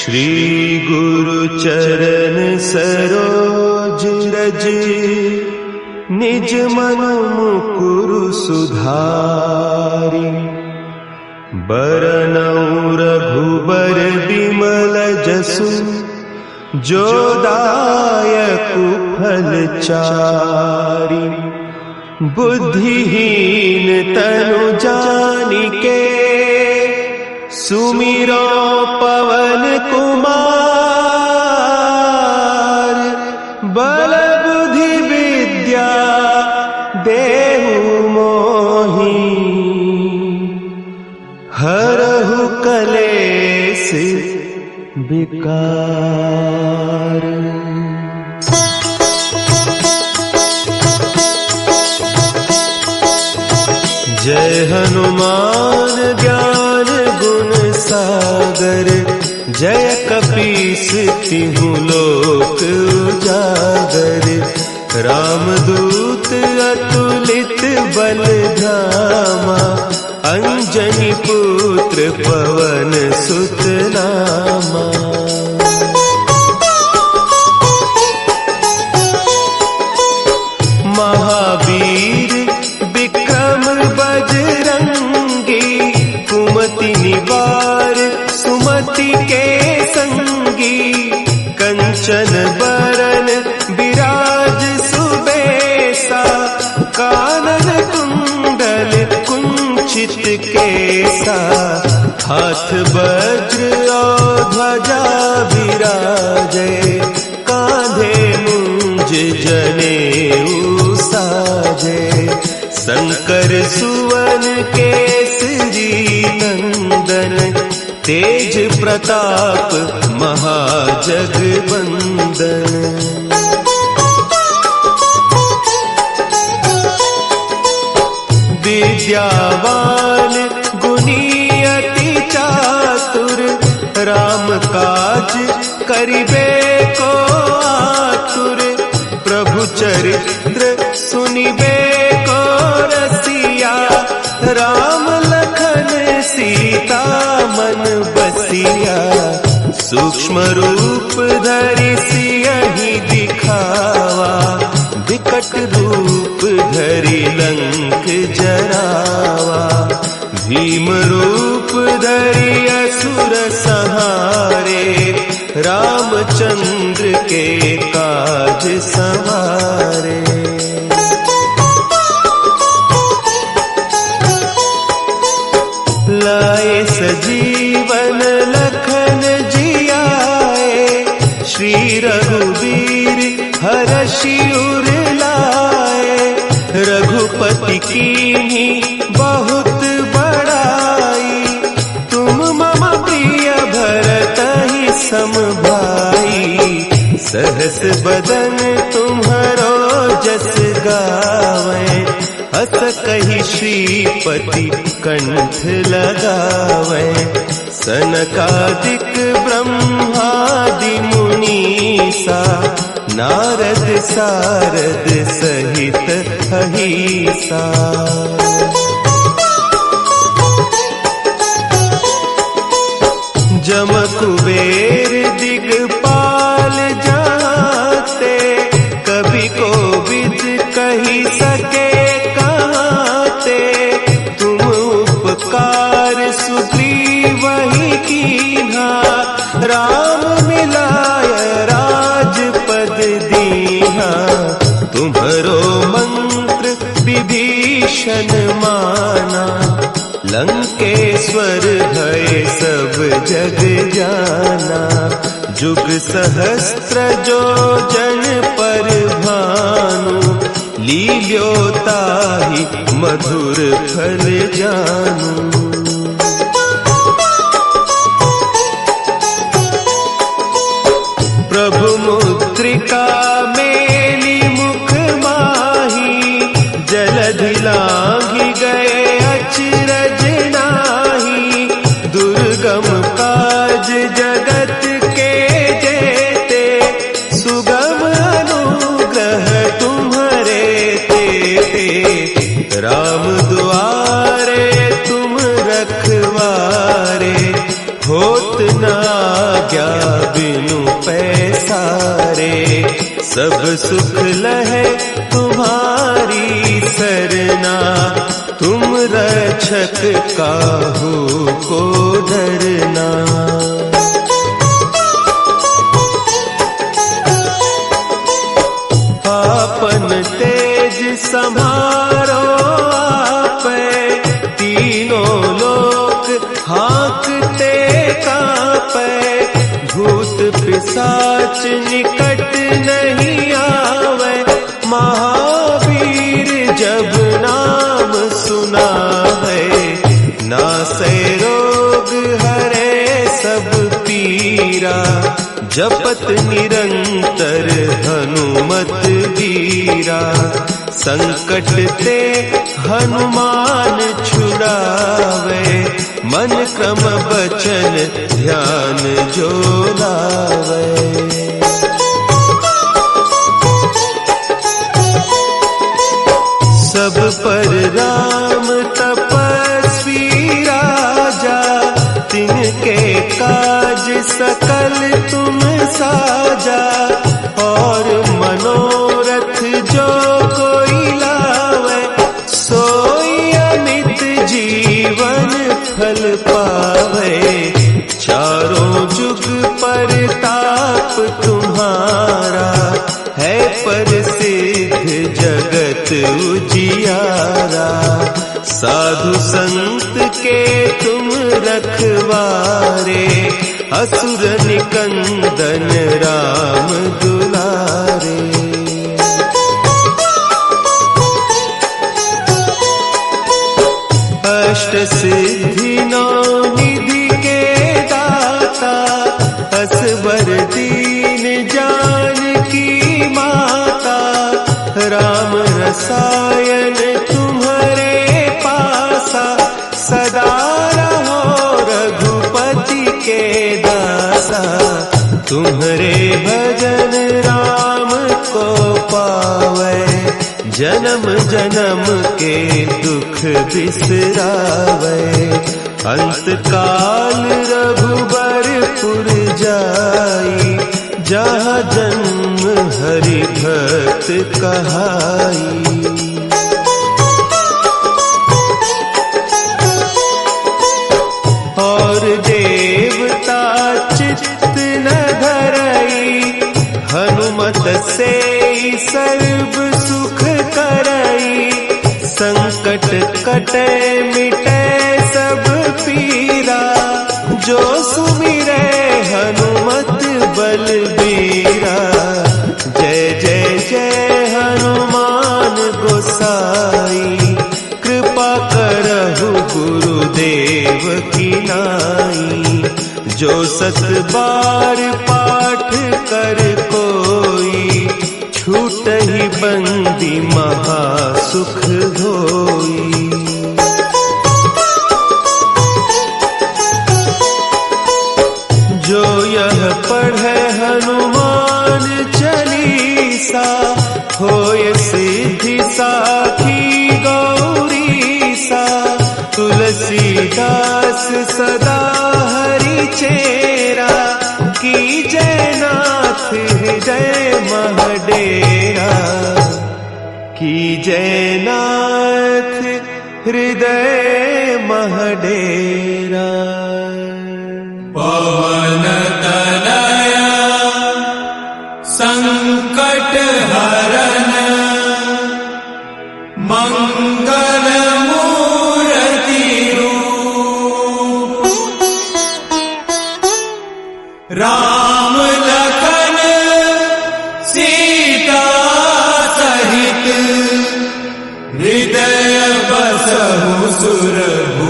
श्री गुरु चरण सरोज रज, निज मन मुकुरु सुधारि। बरनउँ रघुबर बिमल जसु, जो दायकु फल चारि। बुद्धिहीन तनु जानिके, सुमिरो पवन कुमार। बल बुद्धि विद्या देहु मोहि, हरहु कलेस विकार। जय हनुमान ज्ञान गुण सागर, जय कपीस तिहु लोक उजागर। रामदूत अतुलित बल धामा, अंजनी पुत्र पवन सुत नामा। महावीर विक्रम बजरंगी, कुमति निवार सुमति के संगी। कंचन बरन विराज सुबेसा, कानन कुंडल कुंचित केसा। हाथ वज्र और ध्वजा विराजे, कांधे मुंज जनेऊ साजे। शंकर सुवन केसरी नंदन, तेज प्रताप महाजगवंदन। विद्यावान गुणी अति चातुर, राम काज करिबे को आतुर। प्रभु चरित्र सुनिबे को रसिया, राम लखन सीता मन बसिया। सूक्ष्म रूप धरि सियहि दिखावा, विकट रूप धरि लंक जरावा। भीम रूप धरि असुर संहारे, रामचंद्र के काज सवारे। लाए सजीवन लखन जियाए, श्री रघुवीर हरषि उर लाए। रघुपति कीन्ही बहुत बड़ाई, तुम मम प्रिय भरतहि सम भाई। सहस बदन तुम्हरो जस गावें, हस कहि श्रीपति कंठ लगावें। सनकादिक ब्रह्मादि मुनीसा, नारद सारद सहित अहीसा। जम कुबेर दिगपाल जाते, कभी कोविद कही सके कहते। तुम उपकार सुग्रीवहि कीन्हा, राम मिलाय राजपद दीन्हा। तुम्हरो मंत्र विभीषण माना, लंकेश्वर भय सब जग जाना। जुग सहस्त्र जो जन पर भानु, लील्योताहि मधुर फल जानू। प्रभु मुद्रिका मेली मुख माही, जलधि लांघि गए अचरज नाही। दुर्गम काज जगत के जेते, सुगम अनुग्रह तुम्हरे तेते। राम दुआरे तुम रखवारे, होत न आज्ञा बिनु पैसारे, सब सुख लहे तुम्हारी सरना, तुम रक्षक काहू को डरना। आपन तेज सम्हारो आपै, तीनों लोक हाँकते कांपै, भूत पिशाच निकट नहीं आवे, महावीर जब नाम सुना है, नासै रोग हरे सब पीरा, जपत निरंतर हनुमत वीरा, संकट ते हनुमान छुड़ावे, मन क्रम बचन ध्यान जो लावे। सब पर राम तपस्वी राजा, तिनके काज सकल तुम साजा, और मनोरथ जो कोई लावे, सोई अमित जीवन फल पावे, चारों जुग परताप तुम्हारा, है प्रसिद्ध जगत उजियारा, साधु संत के तुम रखवारे, असुर निकंदन राम दुलारे। अष्ट सिद्धि नौ निधि के दाता, असवर दीन जानकी माता, राम रसायन तुम्हारे पासा, सदा रहो रघुपति के दासा, तुम्हारे भजन राम को पावे, जन्म जन्म के दुख बिसरावे, अंत काल रघुबरपुर जाई, जहाँ जन्म हरि भक्त कहाई। और देवता चित्त न धरई, हनुमत से सर्व सुख करई, संकट कटे मिटे सब पीरा, जो सुमिरे हनुमत बलबीरा, जय जय जय हनुमान गोसाई, कृपा करहु गुरुदेव की नाई, जो सत बार पाठ कर कोई, छूटहि बंदी महा सुख होई। जो यह पढ़े हनुमान चालीसा, होय सिद्धि साखी गौरीसा, तुलसीदास सदा हरि चेरा, की जयनाथ हृदय महडेरा, की जयनाथ हृदय महडेरा। पवन तनया संकट हरन, मंगल मूर्ति रूप, राम लखन सीता सहित, हृदय बसहु सुरभूप।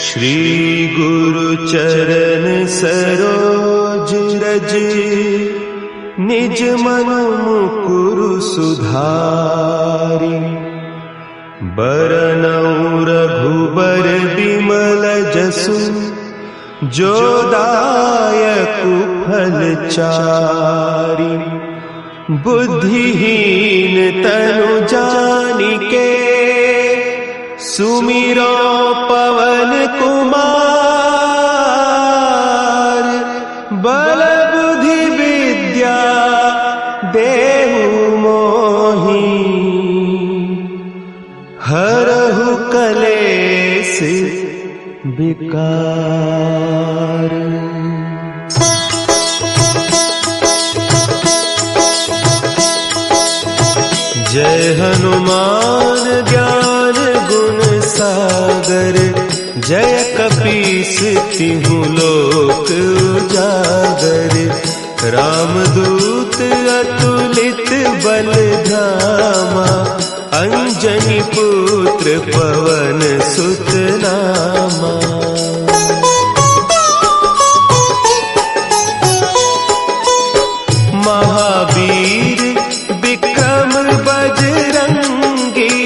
श्री गुरु चरण सरोज रज, निज मन मुकुरु सुधारि, बरनउँ रघुबर बिमल जसु, जो दायक फलचारी। बुद्धिहीन तनु जानिके सुमिरो पवन कुमार। बल बुद्धि विद्या देहु मोहि हरहु कलेस विकार। जय हनुमान ज्ञान गुण सागर। जय कपीस तिहु लोक उजागर। रामदूत अतुलित बल धामा। अंजनी पुत्र पवन सुत नामा। महावीर विक्रम बजरंगी।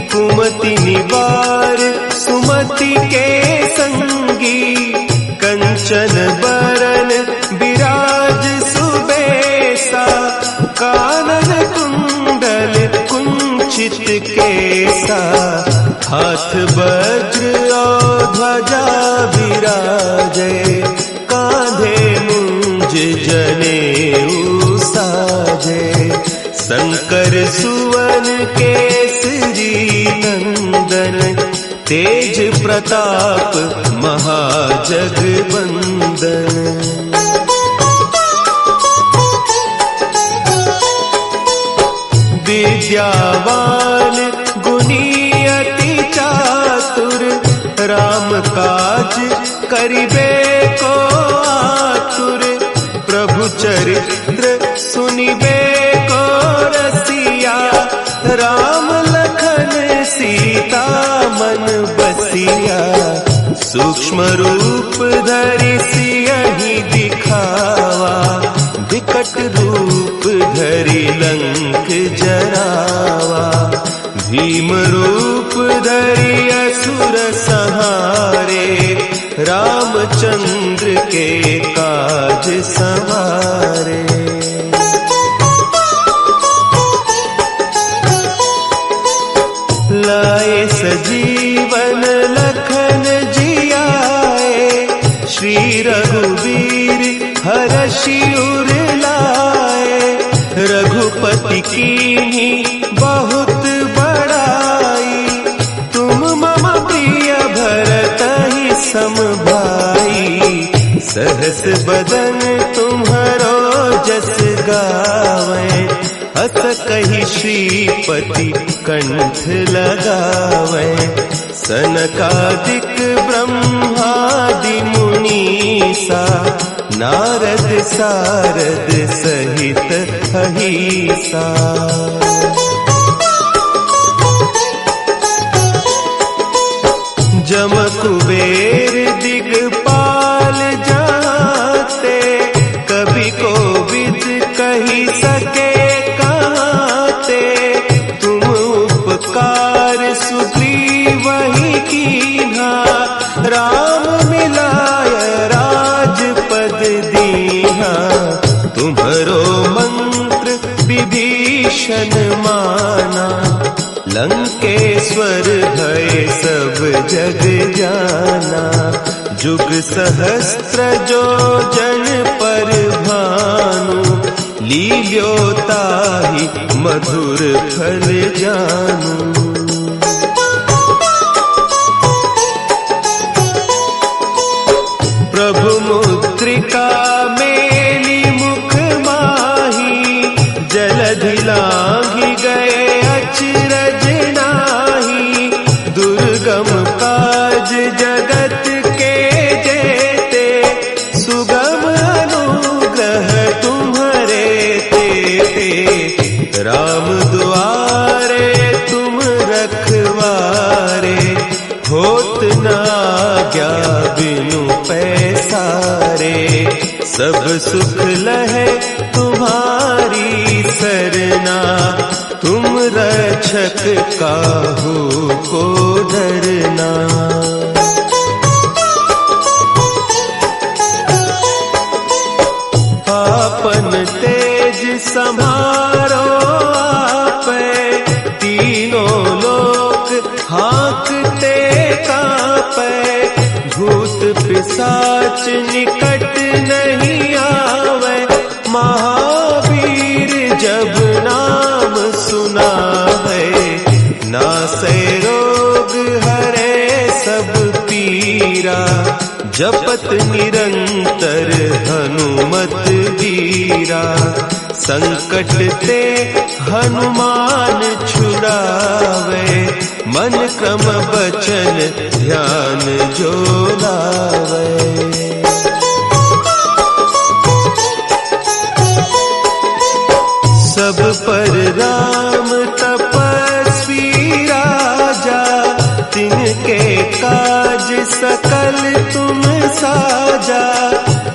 कुमति निवार सुमति के संगी। कंचन बरन विराज सुबेसा। कानन कुंडल कुंचित केसा। हाथ वज्र और ध्वजा विराजे। कांधे मुंज जनेऊ साजे। शंकर सुवन केसरी नंदन। तेज प्रताप महाजगवंदन। विद्यावान गुणी अति चातुर। राम काज करिबे को आतुर। प्रभु चरित्र सुनिबे को रसिया। राम लखन सीता मन बसिया। सूक्ष्म रूप धरि सियहि दिखावा। विकट रूप धरि लंक जरावा। भीम रूप धरि असुर संहारे। रामचंद्र के काज संवारे। लाए सजीवन लखन जियाए। श्री रघुवीर हरषि उर लाए। रघुपति कीन्ही बहुत बड़ाई। तुम मम प्रिय भरतहि सम भाई। सहस बदन तुम्हरो जस गावें। हस कहि श्रीपति कंठ लगावें। सनकादिक ब्रह्मादि मुनीसा। नारद सारद सहित अहीसा। जम कुबेर दिगपाल जाते। कवि कोविद कहि सके कहते। तुम उपकार सुग्रीवहि कीन्हा। राम मिलाय राजपद दीन्हा। तुम्हरो मंत्र विभीषण माना। लंकेश्वर भय सब जग जाना। जुग सहस्त्र जो जन पर भानु। लील्योताहि मधुर फल जानू। प्रभु मुद्रिका मेली मुख माही। जलधि लांघि गए अचरज नाही। दुर्गम काज जगत के जेते। सुगम अनुग्रह तुम्हरे तेते। राम दुआरे तुम रखवारे। होत न आज्ञा बिनु पैसारे। सब सुख लहे तुम्हारी सरना। तुम रक्षक काहू को डरना। पिशाच निकट नहीं आवे, महावीर जब नाम सुनावे, नासै रोग हरे सब पीरा, जपत निरंतर हनुमत वीरा, संकट ते हनुमान छुड़ावे, मन क्रम बचन ध्यान जो लावे। सब पर राम तपस्वी राजा, तिनके काज सकल तुम साजा,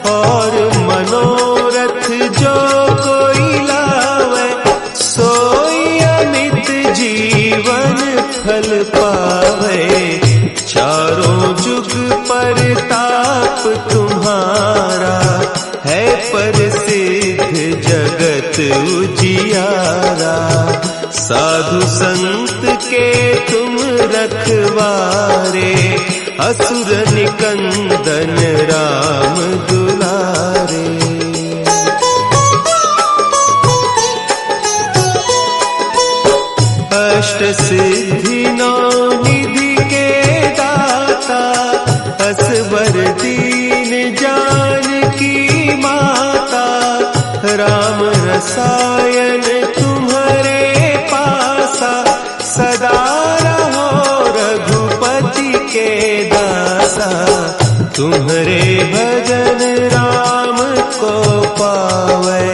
और मनोरथ जो कोई लावे, सोई अमित जीवन फल पावे, चारों जुग परताप तुम्हारा, है प्रसिद्ध जगत उजियारा, साधु संत के तुम रखवारे, असुर निकंदन राम दुलारे। अष्ट सिद्धि नौ निधि के दाता, असवर दीन जानकी माता, राम रसायन तुम्हारे पासा, सदा रहो रघुपति के दासा, तुम्हारे भजन राम को पावे,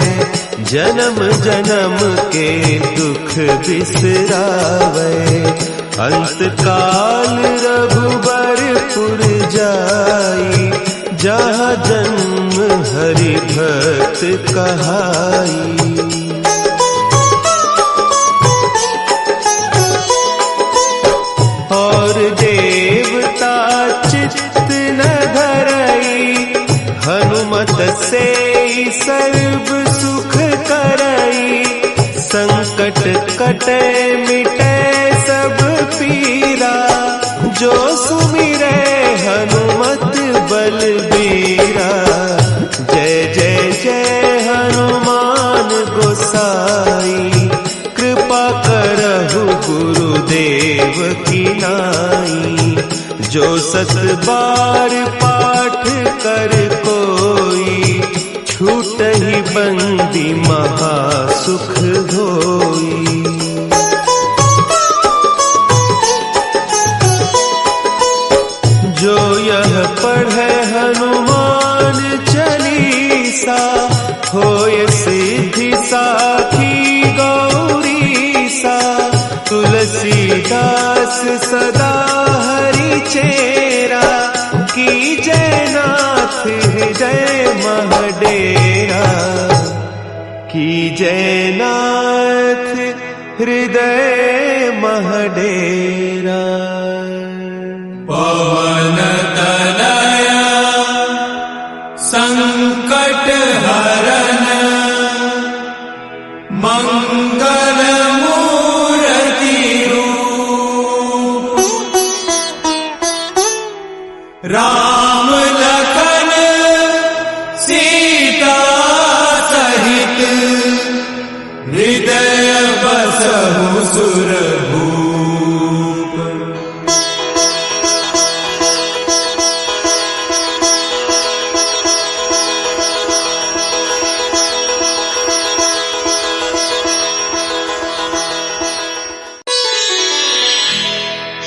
जन्म जन्म के दुख बिसरावे, अंत काल रघुबरपुर जाई, जहाँ जन्म हरि भक्त कहाई। और देवता चित्त न धरई, हनुमत से सर्व सुख करई, संकट कटे मिटे सब पीरा, जो सुमिरे हनुमत बलबीरा, जय जय जय हनुमान गोसाई, कृपा करहु गुरुदेव की नाई, जो सत बार पाठ कर कोई, छूटहि बंदी महासुख होई। जो यह पढ़े हनुमान चालीसा, होय सिद्धि साखी गौरीसा, तुलसीदास सदा हरि चेरा, की जयनाथ हृदय महडेरा, की जयनाथ हृदय महडेरा। पवन तनया संकट हरन, मंगल मूर्ति रूप, राम लखन सीता सहित, हृदय बसहु सुरभूप।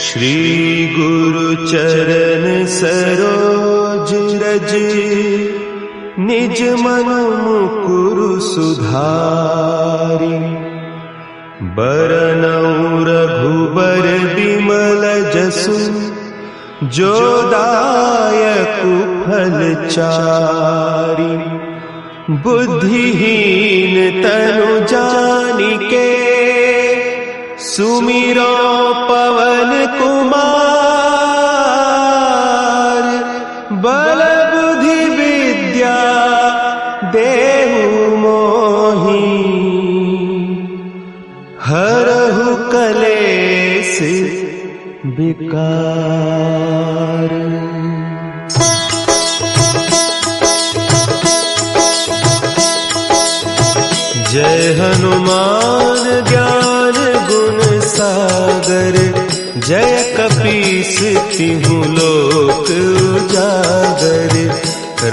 श्री गुरु चरण सरोज रज, निज मन मुकुरु सुधारि, बरनउँ रघुबर बिमल जसु, जो दायकु फल चारि, बुद्धिहीन तनु जानिके, सुमिरो पवन कुमार, बल बुद्धि विद्या देहु मोहि, हरहु कलेश विकार। जय हनुमान ज्ञान गुण सागर, जय कपीस तिहु लोक उजागर।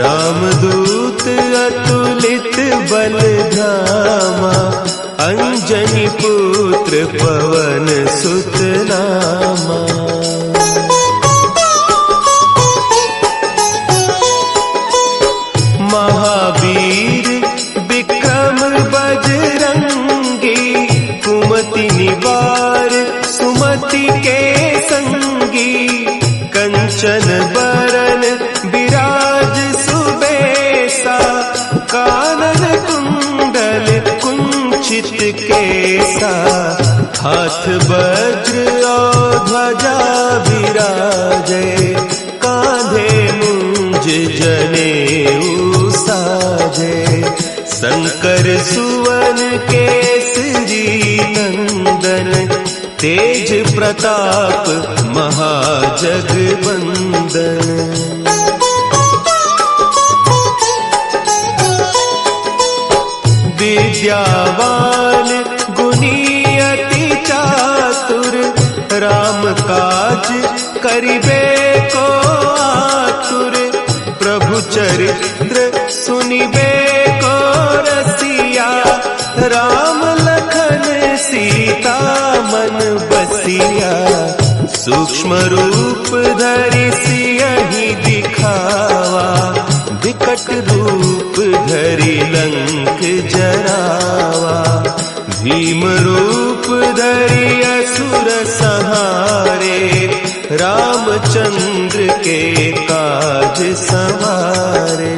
रामदूत अतुलित बल धामा, अंजनी पुत्र पवन सुत नामा। महावीर विक्रम बजरंगी, कुमति निवार सुमति के संगी। कंचन बरन विराज सुबेसा, कानन कुंडल कुंचित केसा। हाथ वज्र और ध्वजा विराजे, कांधे मुंज जनेऊ साजे। शंकर सुवन केसरी नंदन, तेज प्रताप महाजगवंदन। विद्यावान गुणी अति चातुर, राम काज करिबे को आतुर। प्रभु चरित्र सुनिबे को रसिया, राम लखन सीता मन बसिया। सूक्ष्म रूप धरि सियहि दिखावा, विकट रूप धरि लंक जरावा। भीम रूप धरि असुर संहारे, रामचंद्र के काज संवारे।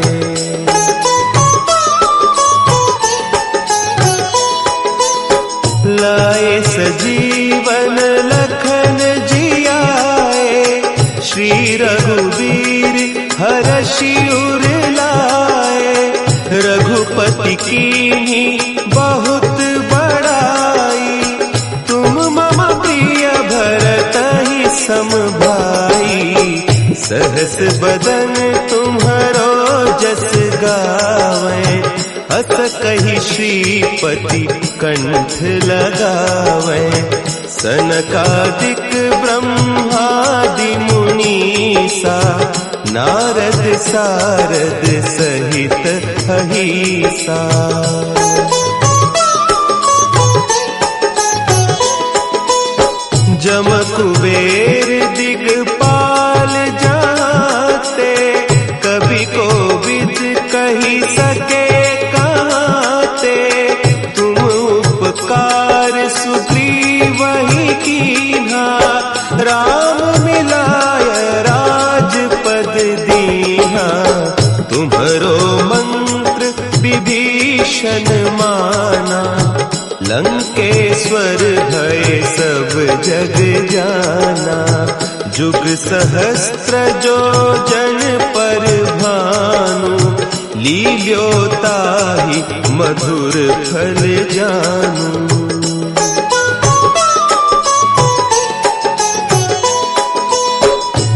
लाए सजीवन लखन जियाए, श्री रघुवीर हरषि उर लाए। रघुपति कीन्ही बहुत बड़ाई, तुम मम प्रिय भरतहि सम भाई। सहस बदन तुम्हरो जस गावें, हस कहि श्रीपति कंठ लगावें। सनकादिक ब्रह्मादि मुनीसा, नारद सारद सहित अहीसा। जम कुबेर दिगपाल जाते, कभी कोविद कही सके कहते। तुम उपकार सुग्रीवहि कीन्हा, राम मिलाय राजपद दीन्हा। तुम्हरो मंत्र विभीषण माना, लंकेश्वर भय सब जग जाना। जुग सहस्त्र जो जन पर भानु, लील्यो ताहि मधुर फल जानू।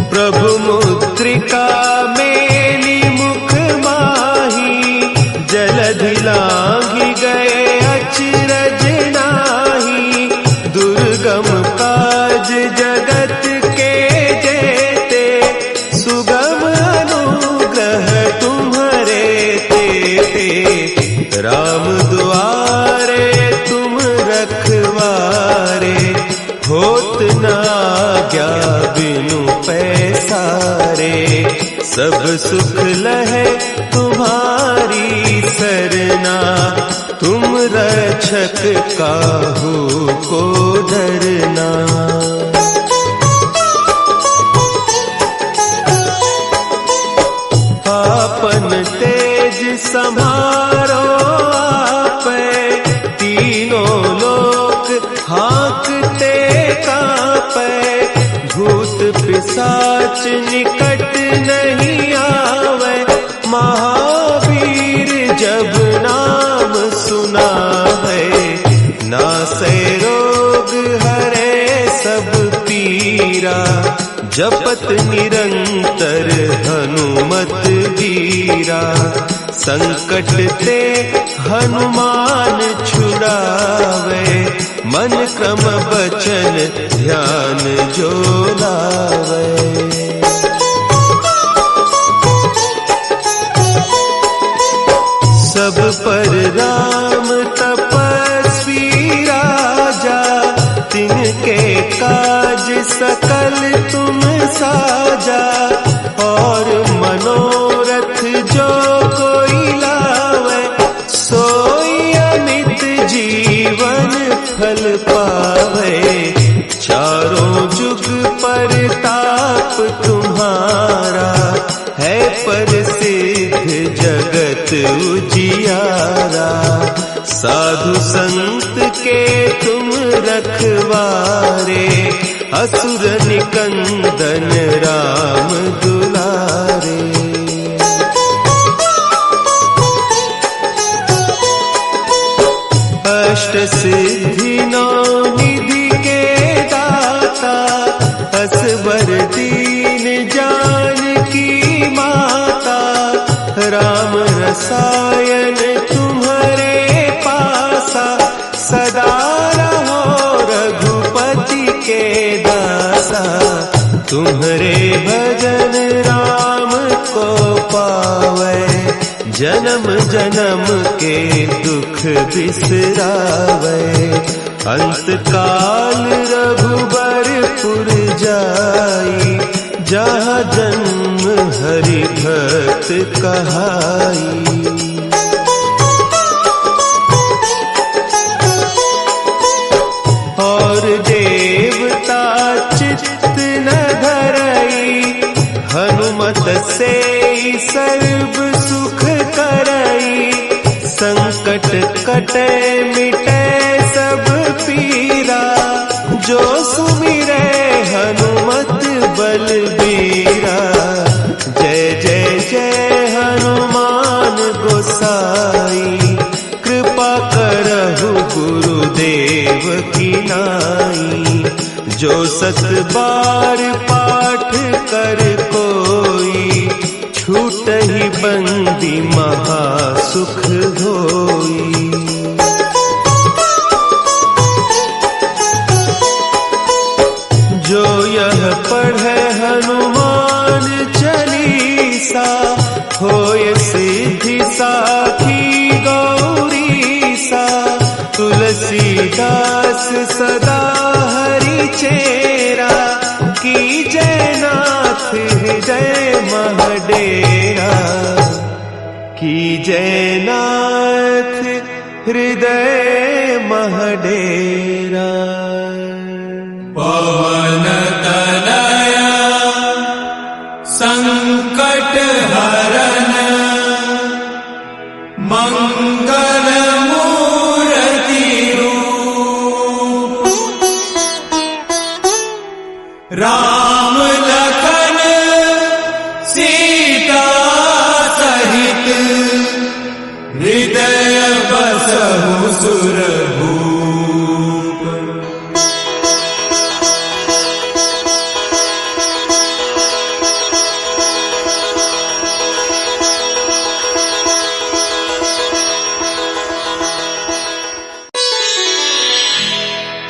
प्रभु मुद्रिका मेली मुख माही, जलधि लांघि गए अचरज नाही। दुर्गम काज जगत के जेते, सुगम अनुग्रह तुम्हरे तेते। राम दुआरे तुम रखवारे, होत न आज्ञा बिनु पैसारे। सब सुख लहे तुम्हारी सरना, तुम रक्षक काहू को डरना। आपन तेज समारो आपै, तीनों लोक हाँकते कापै। भूत पिशाच निकट नहीं आवे, महावीर जब नाम सुना है। नासै रोग हरे सब पीरा, जपत निरंतर हनुमत वीरा। संकट ते हनुमान छुड़ावे, मन क्रम बचन ध्यान जो लावे। सब पर राम तपस्वी राजा, तिनके काज सकल तुम साजा। और मनोरथ जो कोई लावे, सोई अमित जीवन फल पावे। चारों जुग परताप तुम्हारा, है प्रसिद्ध जगत उजियारा। साधु संत के तुम रखवारे, असुर निकंदन राम दुलारे। अष्ट सिद्धि नौ निधि के दाता, असबर दीन जानकी माता। राम रसायन तुम्हारे पासा, सदा रहो रघुपति के दासा। तुम्हारे भजन राम को पावे, जन्म जन्म के दुख बिसरावे। अंत काल रघुबरपुर जाई, जहाँ जन्म हरि भक्त कहाई। और देवता चित्त न धरई, हनुमत से सर्व सुख करई। संकट कटे मिटे सब पीरा, जो सुमिरे हनुमत बलबीरा। जय जय जय हनुमान गोसाई, कृपा करहु गुरुदेव की नाई। जो सत बार पाठ कर कोई, छूटहि बंदी महासुख होई। जो यह पढ़े हनुमान चालीसा, होय सिद्धि साखी गौरीसा। तुलसीदास सदा हरि चेरा, की जयनाथ हृदय महडेरा। की जयनाथ हृदय महडेरा। पवन तनया संकट हरन, मंगल मूर्ति रूप। राम लखन सीता सहित, हृदय बसहु सुरभूप।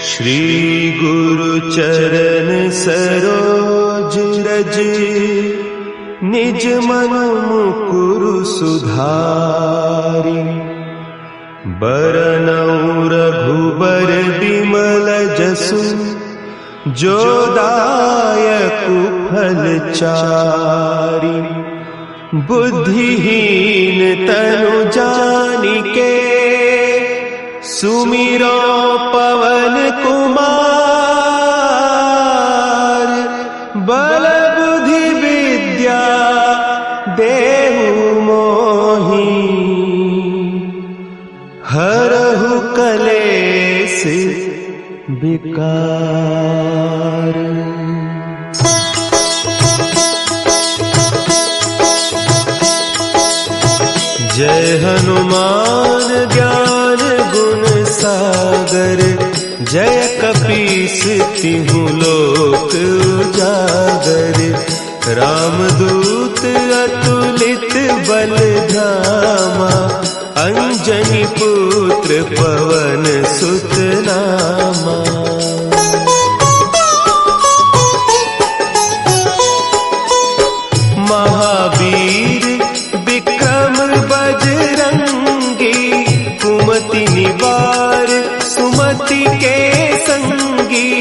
श्री गुरु चरण सरोज रज, निज मन मुकुरु सुधारि। बरनउँ रघुबर बिमल जसु, जो दायकु फल चारि। बुद्धिहीन तनु जानिके, सुमिरो पवन कुमार। बल बुद्धि विद्या देहु मोहि, हरहु कलेस विकार। जय हनुमान ज्ञान गुण सागर, जय कपीस तिहु लोक उजागर। रामदूत सुत अतुलित बलधामा, अंजनी पुत्र पवन सुत नामा। महावीर विक्रम बजरंगी, कुमति निवार सुमति के संगी।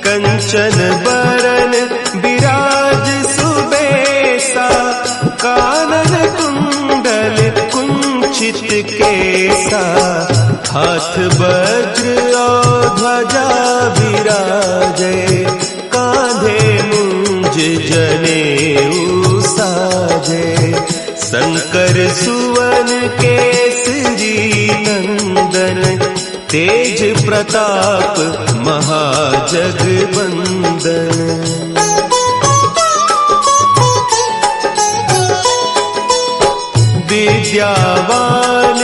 कंचन बरन विराज सुबेसा, कानन कुंडल कुंचित केसा। हाथ वज्र और ध्वजा विराजे, कांधे मुंज जनेऊ साजे। शंकर सुवन केसरी नंदन, तेज प्रताप महाजगबंदन। विद्यावान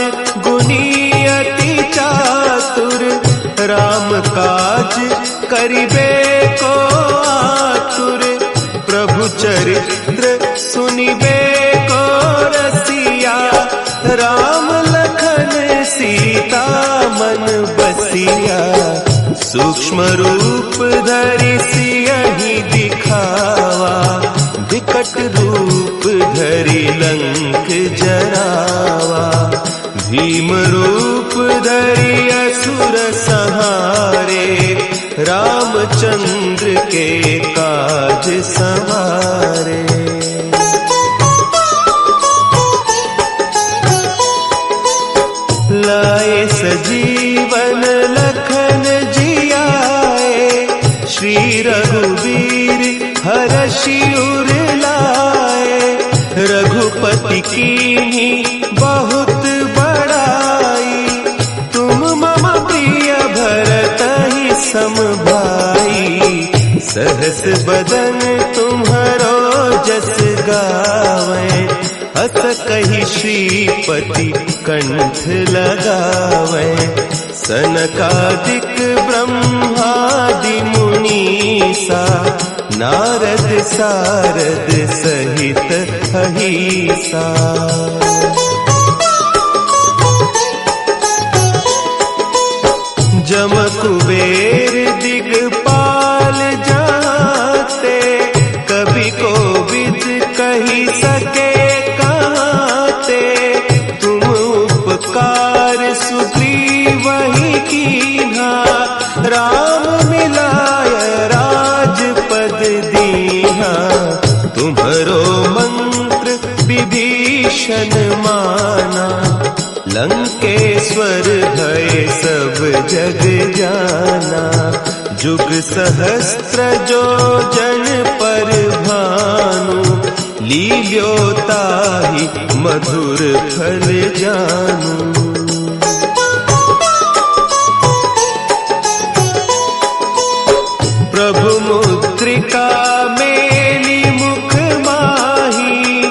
गुणी अति चातुर, राम काज करिबे को आतुर। प्रभु चरित्र सुनिबे को रसिया, राम लखन सीता मन बसिया। सूक्ष्म रूप धरि सियहि दिखावा, विकट रूप धरि लंक जरावा। भीम रूप धरि असुर संहारे, रामचंद्र के काज संवारे। लाए सजीवन लखन जियाए, श्री रघुवीर हरषि उर लाए। रघुपति कीन्ही बहुत बड़ाई, तुम मम प्रिय भरतहि सम भाई। सहस बदन तुम्हरो जस गावें, हस कहि श्रीपति कंठ लगावें। सनकादिक ब्रह्मादि मुनीसा, नारद सारद सहित अहीसा। जम कुबेर दिगपाल जाते, कवि कोविद कही सके कहते। तुम उपकार सुग्रीवहि कीन्हा, राम मिलाय राजपद दीन्हा। तुम्हरो मंत्र विभीषण माना, लंकेश्वर भय सब जग जाना। जुग सहस्त्र जो जन पर भानु, लील्यो ताहि मधुर फल जानू। प्रभु मुद्रिका मेली मुख माही,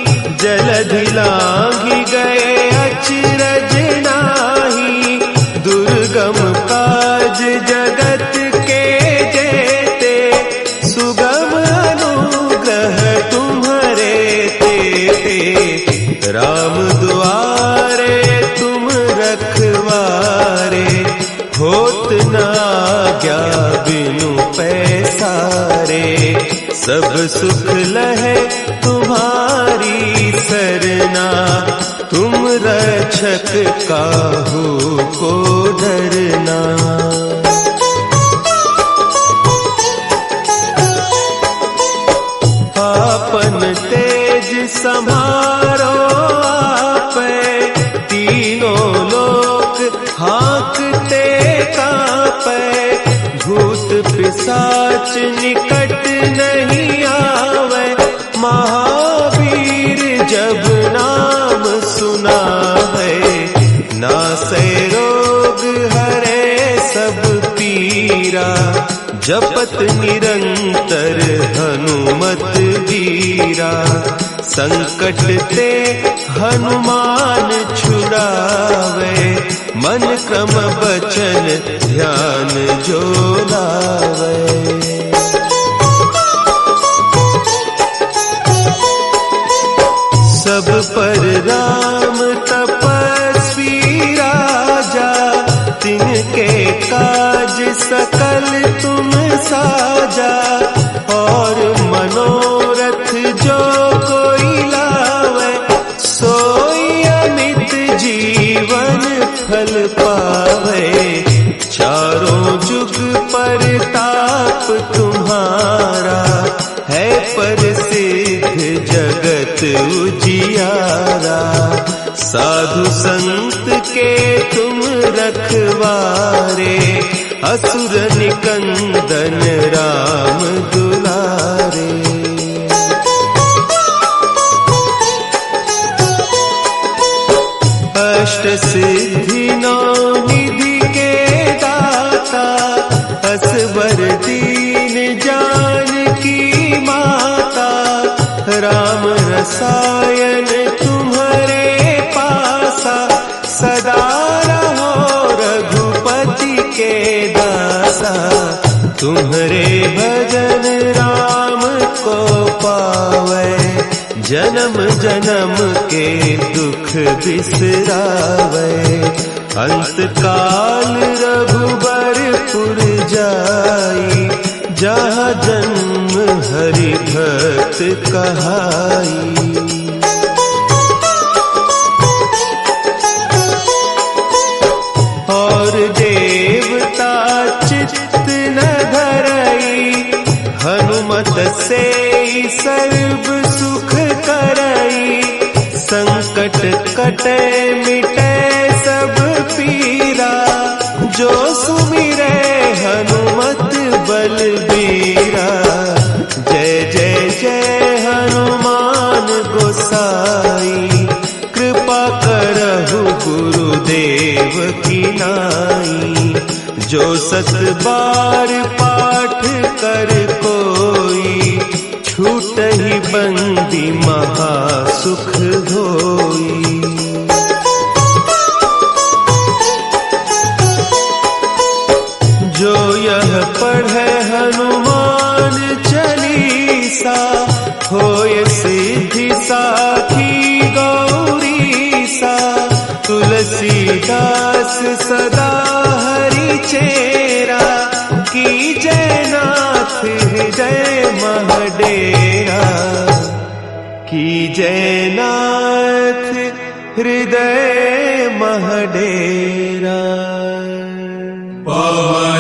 जलधि लांघि गए अचरज नाही। दुर्गम काज जगत के जेते, सुगम अनुग्रह तुम्हरे तेते। राम दुआरे तुम रखवारे, होत न आज्ञा बिनु पैसारे। सब सुख लहे तुम्हारी सरना, तुम रक्षक काहू को डरना। आपन तेज समारो आपे, तीनों लोक हाँकते कांपे। भूत पिशाच निकट नहीं आवे, महावीर जब नाम सुना है। नासै रोग हरे सब पीरा, जपत निरंतर हनुमत वीरा। संकट ते हनुमान छुड़ावे, मन क्रम बचन ध्यान जो लावे। पर राम तपस्वी राजा, तिनके काज सकल तुम साजा। और मनोरथ जो कोई लावे, सोई अमित जीवन फल पावे। चारों जुग परताप तुम्हारा, है प्रसिद्ध जगत उजियारा। साधु संत के तुम रखवारे, असुर निकंदन राम दुलारे। अष्ट सिद्धि नौ निधि के दाता, असवर दीन जानकी माता। राम रसायन तुम्हारे पासा, सदा रहो रघुपति के दासा। तुम्हारे भजन राम को पावे, जन्म जन्म के दुख बिसरावे। अंत काल रघुबरपुर जाई, जहाँ जन्म हरि भक्त कहाई। और देवता चित्त न धरई, हनुमत से सर्व सुख करई। संकट कटे मिटे सब पीरा, जो सुमिरे हनुमत बलबीरा। जय जय जय हनुमान गोसाई, कृपा करहु गुरुदेव की नाई। जो सत बार पाठ कर कोई, छूटहि बंदी महासुख होई। जो यह पढ़े हनुमान चालीसा, होय सिद्धि साखी गौरीसा। तुलसीदास सदा हरि चेरा, की जयनाथ हृदय महडेरा। की जयनाथ हृदय महडेरा। पवन